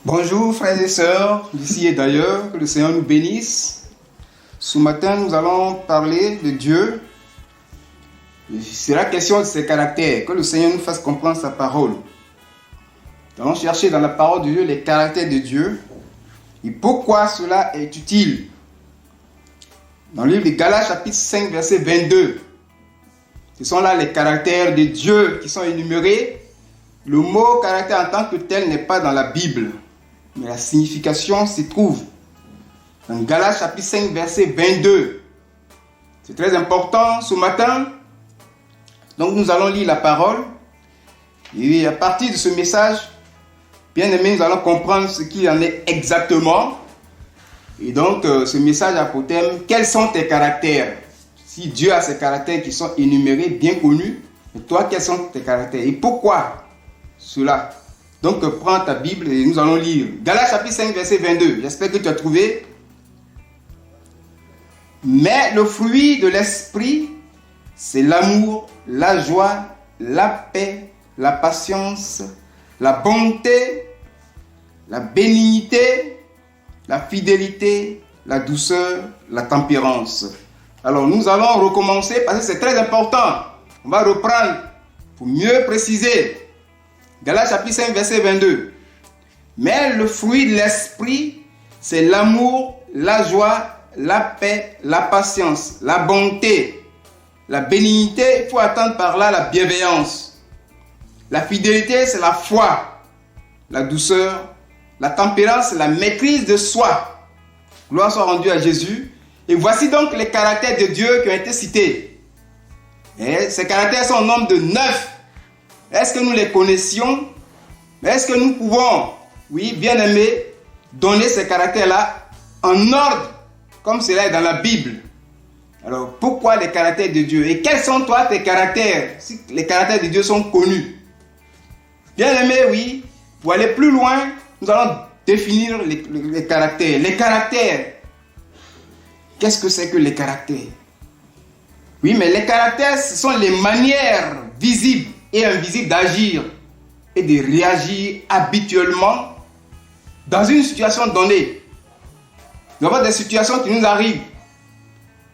Bonjour frères et sœurs, d'ici et d'ailleurs, que le Seigneur nous bénisse. Ce matin, nous allons parler de Dieu. C'est la question de ses caractères, que le Seigneur nous fasse comprendre sa parole. Nous allons chercher dans la parole de Dieu les caractères de Dieu et pourquoi cela est utile. Dans le livre de Galates, chapitre 5, verset 22, ce sont là les caractères de Dieu qui sont énumérés. Le mot caractère en tant que tel n'est pas dans la Bible, mais la signification s'y trouve. Dans Galates chapitre 5, verset 22. C'est très important ce matin. Donc nous allons lire la parole. Et à partir de ce message, bien aimé, nous allons comprendre ce qu'il en est exactement. Et donc ce message a pour thème, quels sont tes caractères? Si Dieu a ses caractères qui sont énumérés, bien connus, et toi, quels sont tes caractères? Et pourquoi cela? Donc prends ta Bible et nous allons lire. Galates chapitre 5, verset 22. J'espère que tu as trouvé. Mais le fruit de l'esprit, c'est l'amour, la joie, la paix, la patience, la bonté, la bénignité, la fidélité, la douceur, la tempérance. Alors nous allons recommencer parce que c'est très important. On va reprendre pour mieux préciser. Galates chapitre 5, verset 22. Mais le fruit de l'esprit, c'est l'amour, la joie, la paix, la patience, la bonté, la bénignité. Il faut attendre par là la bienveillance. La fidélité, c'est la foi, la douceur, la tempérance, c'est la maîtrise de soi. Gloire soit rendue à Jésus. Et voici donc les caractères de Dieu qui ont été cités. Et ces caractères sont au nombre de 9. Est-ce que nous les connaissions? Est-ce que nous pouvons, oui, bien aimé, donner ces caractères-là en ordre, comme cela est dans la Bible? Alors, pourquoi les caractères de Dieu? Et quels sont, toi, tes caractères? Si les caractères de Dieu sont connus. Bien aimé, oui, pour aller plus loin, nous allons définir les caractères. Les caractères. Qu'est-ce que c'est que les caractères? Oui, mais les caractères, ce sont les manières visibles et invisible d'agir et de réagir habituellement dans une situation donnée. Nous avons des situations qui nous arrivent.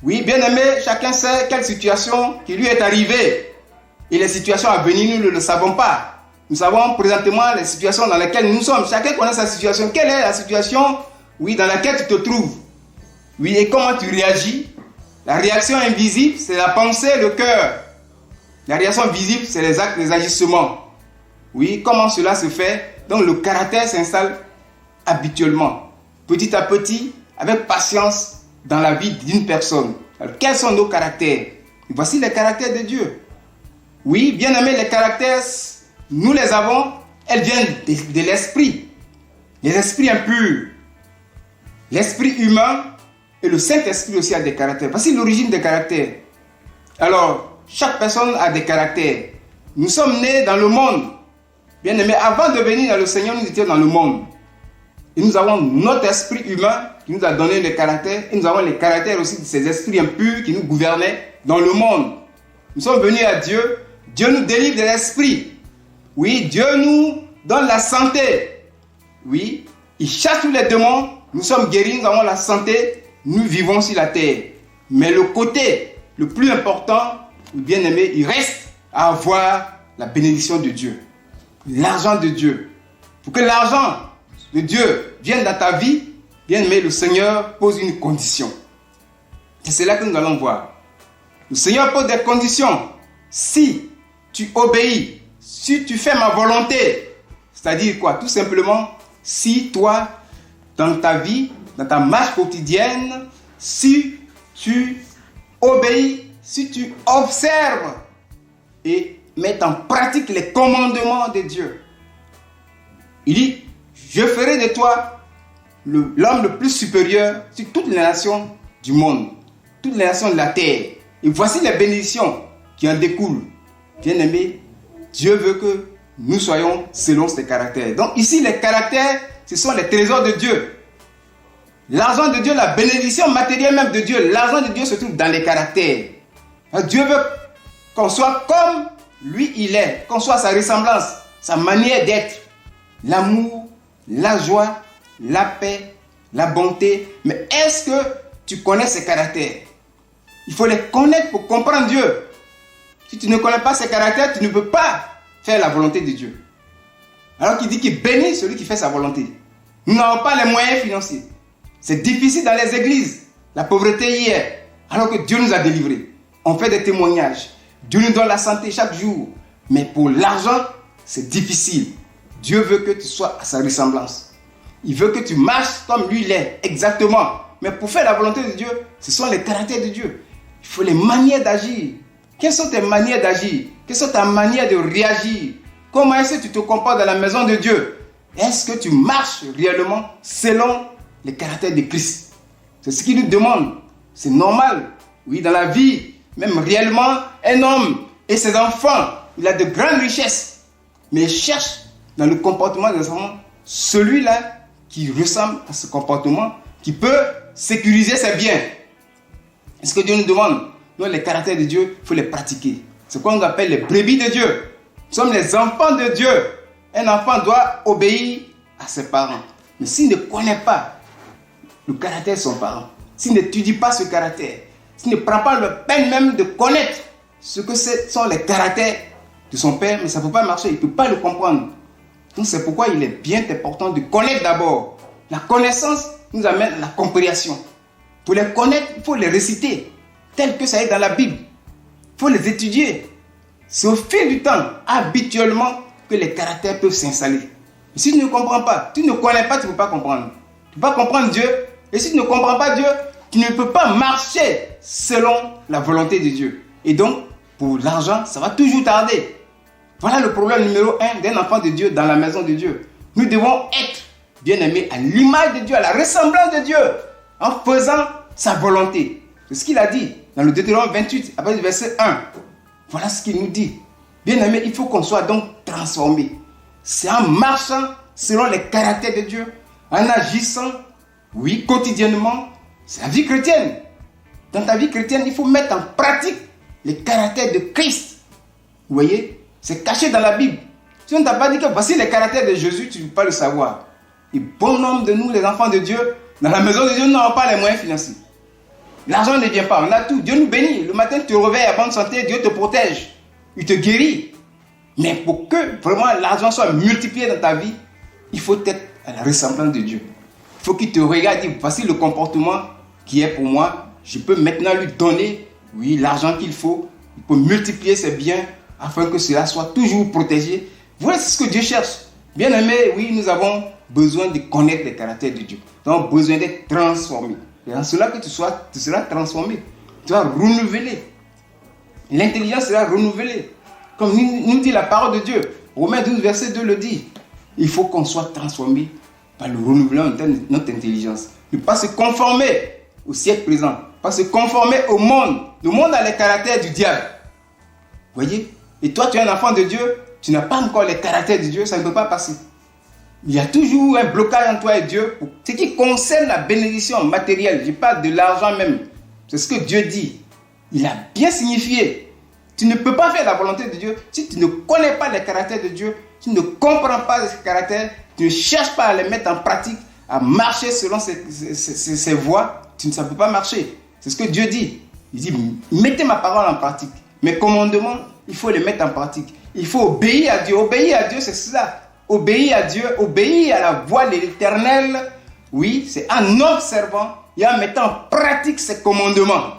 Oui, bien aimé, chacun sait quelle situation qui lui est arrivée. Et les situations à venir, nous ne le savons pas. Nous savons présentement les situations dans lesquelles nous sommes. Chacun connaît sa situation. Quelle est la situation, oui, dans laquelle tu te trouves? Oui, et comment tu réagis? La réaction invisible, c'est la pensée, le cœur. La réaction visible, c'est les actes, les agissements. Oui, comment cela se fait? Donc le caractère s'installe habituellement, petit à petit, avec patience dans la vie d'une personne. Alors, quels sont nos caractères? Voici les caractères de Dieu. Oui, bien aimé, les caractères, nous les avons, elles viennent de l'esprit. Les esprits impurs, l'esprit humain et le Saint-Esprit aussi a des caractères. Voici l'origine des caractères. Alors, chaque personne a des caractères. Nous sommes nés dans le monde. Bien aimé, avant de venir dans le Seigneur, nous étions dans le monde. Et nous avons notre esprit humain qui nous a donné des caractères. Et nous avons les caractères aussi de ces esprits impurs qui nous gouvernaient dans le monde. Nous sommes venus à Dieu. Dieu nous délivre de l'esprit. Oui, Dieu nous donne la santé. Oui, il chasse tous les démons. Nous sommes guéris, nous avons la santé. Nous vivons sur la terre. Mais le côté le plus important, bien aimé, il reste à avoir la bénédiction de Dieu, l'argent de Dieu. Pour que l'argent de Dieu vienne dans ta vie, bien aimé, le Seigneur pose une condition. Et c'est là que nous allons voir. Le Seigneur pose des conditions. Si tu obéis, si tu fais ma volonté, c'est-à-dire quoi? Tout simplement, si toi, dans ta vie, dans ta marche quotidienne, si tu obéis, si tu observes et mets en pratique les commandements de Dieu. Il dit, je ferai de toi l'homme le plus supérieur sur toutes les nations du monde, toutes les nations de la terre. Et voici les bénédictions qui en découlent. Bien-aimés, Dieu veut que nous soyons selon ses caractères. Donc ici, les caractères, ce sont les trésors de Dieu. L'argent de Dieu, la bénédiction matérielle même de Dieu, l'argent de Dieu se trouve dans les caractères. Dieu veut qu'on soit comme lui il est, qu'on soit sa ressemblance, sa manière d'être. L'amour, la joie, la paix, la bonté. Mais est-ce que tu connais ces caractères? Il faut les connaître pour comprendre Dieu. Si tu ne connais pas ces caractères, tu ne peux pas faire la volonté de Dieu. Alors qu'il dit qu'il bénit celui qui fait sa volonté. Nous n'avons pas les moyens financiers. C'est difficile dans les églises. La pauvreté y est. Alors que Dieu nous a délivrés. On fait des témoignages. Dieu nous donne la santé chaque jour. Mais pour l'argent, c'est difficile. Dieu veut que tu sois à sa ressemblance. Il veut que tu marches comme lui l'est, exactement. Mais pour faire la volonté de Dieu, ce sont les caractères de Dieu. Il faut les manières d'agir. Quelles sont tes manières d'agir? Quelle sont ta manière de réagir? Comment est-ce que tu te comportes dans la maison de Dieu? Est-ce que tu marches réellement selon les caractères de Christ? C'est ce qu'il nous demande. C'est normal. Oui, dans la vie, même réellement, un homme et ses enfants, il a de grandes richesses. Mais il cherche dans le comportement des enfants celui-là qui ressemble à ce comportement, qui peut sécuriser ses biens. C'est ce que Dieu nous demande. Donc les caractères de Dieu, il faut les pratiquer. C'est quoi on appelle les brebis de Dieu. Nous sommes les enfants de Dieu. Un enfant doit obéir à ses parents. Mais s'il ne connaît pas le caractère de son parent, s'il n'étudie pas ce caractère, s'il ne prend pas la peine même de connaître ce que sont les caractères de son père, mais ça ne peut pas marcher, il ne peut pas le comprendre. Donc c'est pourquoi il est bien important de connaître d'abord. La connaissance nous amène à la compréhension. Pour les connaître, il faut les réciter, tel que ça est dans la Bible. Il faut les étudier. C'est au fil du temps, habituellement, que les caractères peuvent s'installer. Et si tu ne comprends pas, tu ne connais pas, tu ne peux pas comprendre. Tu ne peux pas comprendre Dieu. Et si tu ne comprends pas Dieu, tu ne peux pas marcher selon la volonté de Dieu. Et donc, pour l'argent, ça va toujours tarder. Voilà le problème numéro 1 d'un enfant de Dieu dans la maison de Dieu. Nous devons être bien-aimés à l'image de Dieu, à la ressemblance de Dieu, en faisant sa volonté. C'est ce qu'il a dit dans le Deutéronome 28, après le verset 1. Voilà ce qu'il nous dit. Bien-aimés, il faut qu'on soit donc transformés. C'est en marchant selon les caractères de Dieu, en agissant, oui, quotidiennement. C'est la vie chrétienne. Dans ta vie chrétienne, il faut mettre en pratique les caractères de Christ. Vous voyez, c'est caché dans la Bible. Si on ne t'a pas dit que voici les caractères de Jésus, tu ne peux pas le savoir. Et bon nombre de nous, les enfants de Dieu, dans la maison de Dieu, n'avons pas les moyens financiers. L'argent ne vient pas, on a tout. Dieu nous bénit. Le matin, tu te réveilles à bonne santé, Dieu te protège. Il te guérit. Mais pour que vraiment l'argent soit multiplié dans ta vie, il faut être à la ressemblance de Dieu. Il faut qu'il te regarde et dise, voici le comportement qui est pour moi. Je peux maintenant lui donner, oui, l'argent qu'il faut. Il peut multiplier ses biens afin que cela soit toujours protégé. Voilà ce que Dieu cherche. Bien aimé, oui, nous avons besoin de connaître les caractères de Dieu. Nous avons besoin d'être transformés. Et en cela que tu seras transformé. Tu seras renouvelé. L'intelligence sera renouvelée. Comme nous dit la parole de Dieu. Romains 12, verset 2 le dit. Il faut qu'on soit transformé par le renouvellement de notre intelligence. Ne pas se conformer au siècle présent. Pas se conformer au monde. Le monde a les caractères du diable. Vous voyez? Et toi, tu es un enfant de Dieu. Tu n'as pas encore les caractères de Dieu. Ça ne peut pas passer. Il y a toujours un blocage entre toi et Dieu. Pour ce qui concerne la bénédiction matérielle, je parle de l'argent même. C'est ce que Dieu dit. Il a bien signifié. Tu ne peux pas faire la volonté de Dieu si tu ne connais pas les caractères de Dieu, tu ne comprends pas ces caractères, tu ne cherches pas à les mettre en pratique, à marcher selon ces voies, ça ne peut pas marcher. C'est ce que Dieu dit. Il dit, mettez ma parole en pratique. Mes commandements, il faut les mettre en pratique. Il faut obéir à Dieu. Obéir à Dieu, c'est cela. Obéir à Dieu, obéir à la voix de l'Éternel, oui, c'est en observant et en mettant en pratique ses commandements.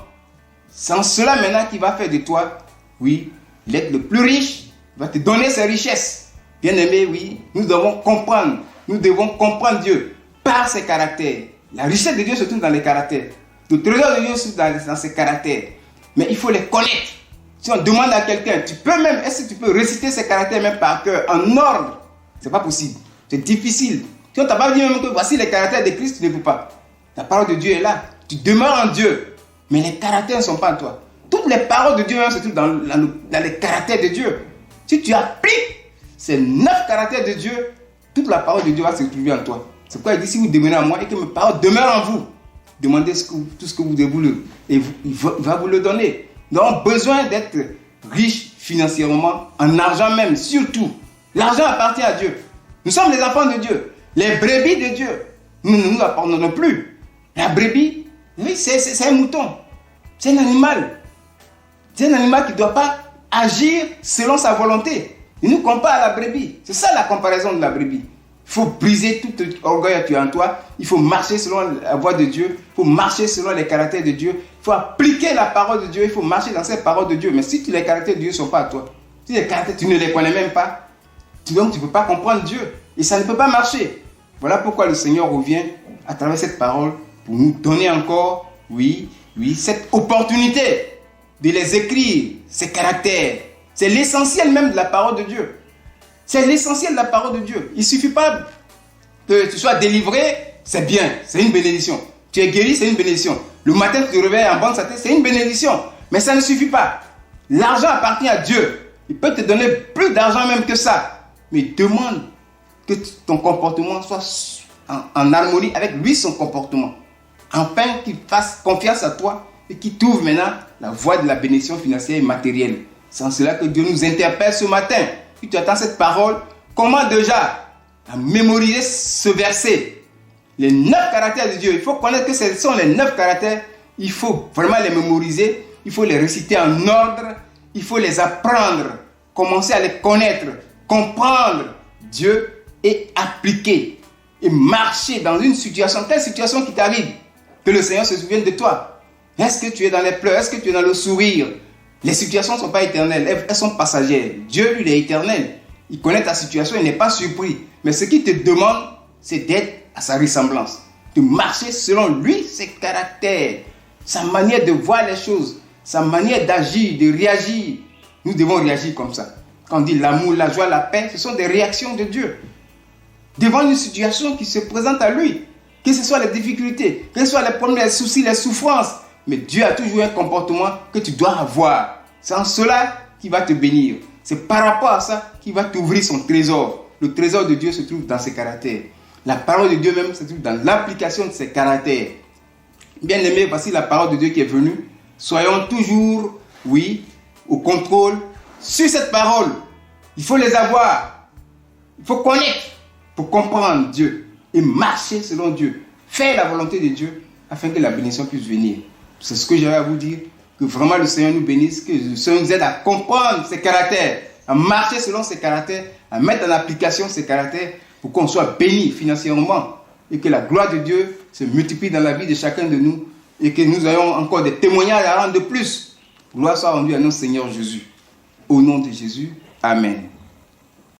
C'est en cela maintenant qu'il va faire de toi, oui, l'être le plus riche, il va te donner ses richesses. Bien aimé, oui, nous devons comprendre Dieu par ses caractères. La richesse de Dieu se trouve dans les caractères. Le trésor de Dieu se trouve dans ses caractères. Mais il faut les connaître. Si on demande à quelqu'un, est-ce que tu peux réciter ces caractères même par cœur, en ordre? C'est pas possible. C'est difficile. Si on t'a pas dit même que voici les caractères de Christ, tu ne peux pas. La parole de Dieu est là. Tu demeures en Dieu. Mais les caractères ne sont pas en toi. Toutes les paroles de Dieu se trouvent dans les caractères de Dieu. Si tu appliques ces 9 caractères de Dieu, toute la parole de Dieu va se trouver en toi. C'est pourquoi il dit, si vous demeurez en moi et que mes paroles demeurent en vous, demandez tout ce que vous voulez et il va vous le donner. Nous avons besoin d'être riches financièrement, en argent même, surtout. L'argent appartient à Dieu. Nous sommes les enfants de Dieu. Les brebis de Dieu, nous ne nous abandonnons plus. La brebis, oui, c'est un mouton. C'est un animal. C'est un animal qui ne doit pas agir selon sa volonté. Il nous compare à la brebis. C'est ça la comparaison de la brebis. Il faut briser tout orgueil que tu as en toi. Il faut marcher selon la voie de Dieu. Il faut marcher selon les caractères de Dieu. Il faut appliquer la parole de Dieu. Il faut marcher dans ces paroles de Dieu. Mais si les caractères de Dieu ne sont pas à toi, si les caractères, tu ne les connais même pas, donc tu ne peux pas comprendre Dieu. Et ça ne peut pas marcher. Voilà pourquoi le Seigneur revient à travers cette parole pour nous donner encore, oui, cette opportunité de les écrire, ces caractères. C'est l'essentiel même de la parole de Dieu. C'est l'essentiel de la parole de Dieu. Il ne suffit pas que tu sois délivré, c'est bien, c'est une bénédiction. Tu es guéri, c'est une bénédiction. Le matin, tu te réveilles en bonne santé, c'est une bénédiction. Mais ça ne suffit pas. L'argent appartient à Dieu. Il peut te donner plus d'argent même que ça. Mais demande que ton comportement soit en harmonie avec lui, son comportement. Enfin, qu'il fasse confiance à toi et qu'il t'ouvre maintenant la voie de la bénédiction financière et matérielle. C'est en cela que Dieu nous interpelle ce matin. Si tu attends cette parole, comment déjà à mémoriser ce verset? Les 9 caractères de Dieu. Il faut connaître que ce sont les 9 caractères. Il faut vraiment les mémoriser. Il faut les réciter en ordre. Il faut les apprendre. Commencer à les connaître. Comprendre Dieu et appliquer. Et marcher dans une situation, telle situation qui t'arrive. Que le Seigneur se souvienne de toi. Est-ce que tu es dans les pleurs? Est-ce que tu es dans le sourire? Les situations ne sont pas éternelles, elles sont passagères. Dieu, lui, il est éternel. Il connaît ta situation, il n'est pas surpris. Mais ce qu'il te demande, c'est d'être à sa ressemblance. De marcher selon lui, ses caractères, sa manière de voir les choses, sa manière d'agir, de réagir. Nous devons réagir comme ça. Quand on dit l'amour, la joie, la paix, ce sont des réactions de Dieu. Devant une situation qui se présente à lui, que ce soit les difficultés, que ce soit les problèmes, les soucis, les souffrances, mais Dieu a toujours un comportement que tu dois avoir. C'est en cela qu'il va te bénir. C'est par rapport à ça qu'il va t'ouvrir son trésor. Le trésor de Dieu se trouve dans ses caractères. La parole de Dieu même se trouve dans l'application de ses caractères. Bien aimé, voici la parole de Dieu qui est venue. Soyons toujours, au contrôle sur cette parole. Il faut les avoir. Il faut connaître pour comprendre Dieu et marcher selon Dieu. Faire la volonté de Dieu afin que la bénédiction puisse venir. C'est ce que j'avais à vous dire, que vraiment le Seigneur nous bénisse, que le Seigneur nous aide à comprendre ses caractères, à marcher selon ses caractères, à mettre en application ses caractères pour qu'on soit béni financièrement et que la gloire de Dieu se multiplie dans la vie de chacun de nous et que nous ayons encore des témoignages à rendre de plus. Gloire soit rendue à notre Seigneur Jésus. Au nom de Jésus, Amen.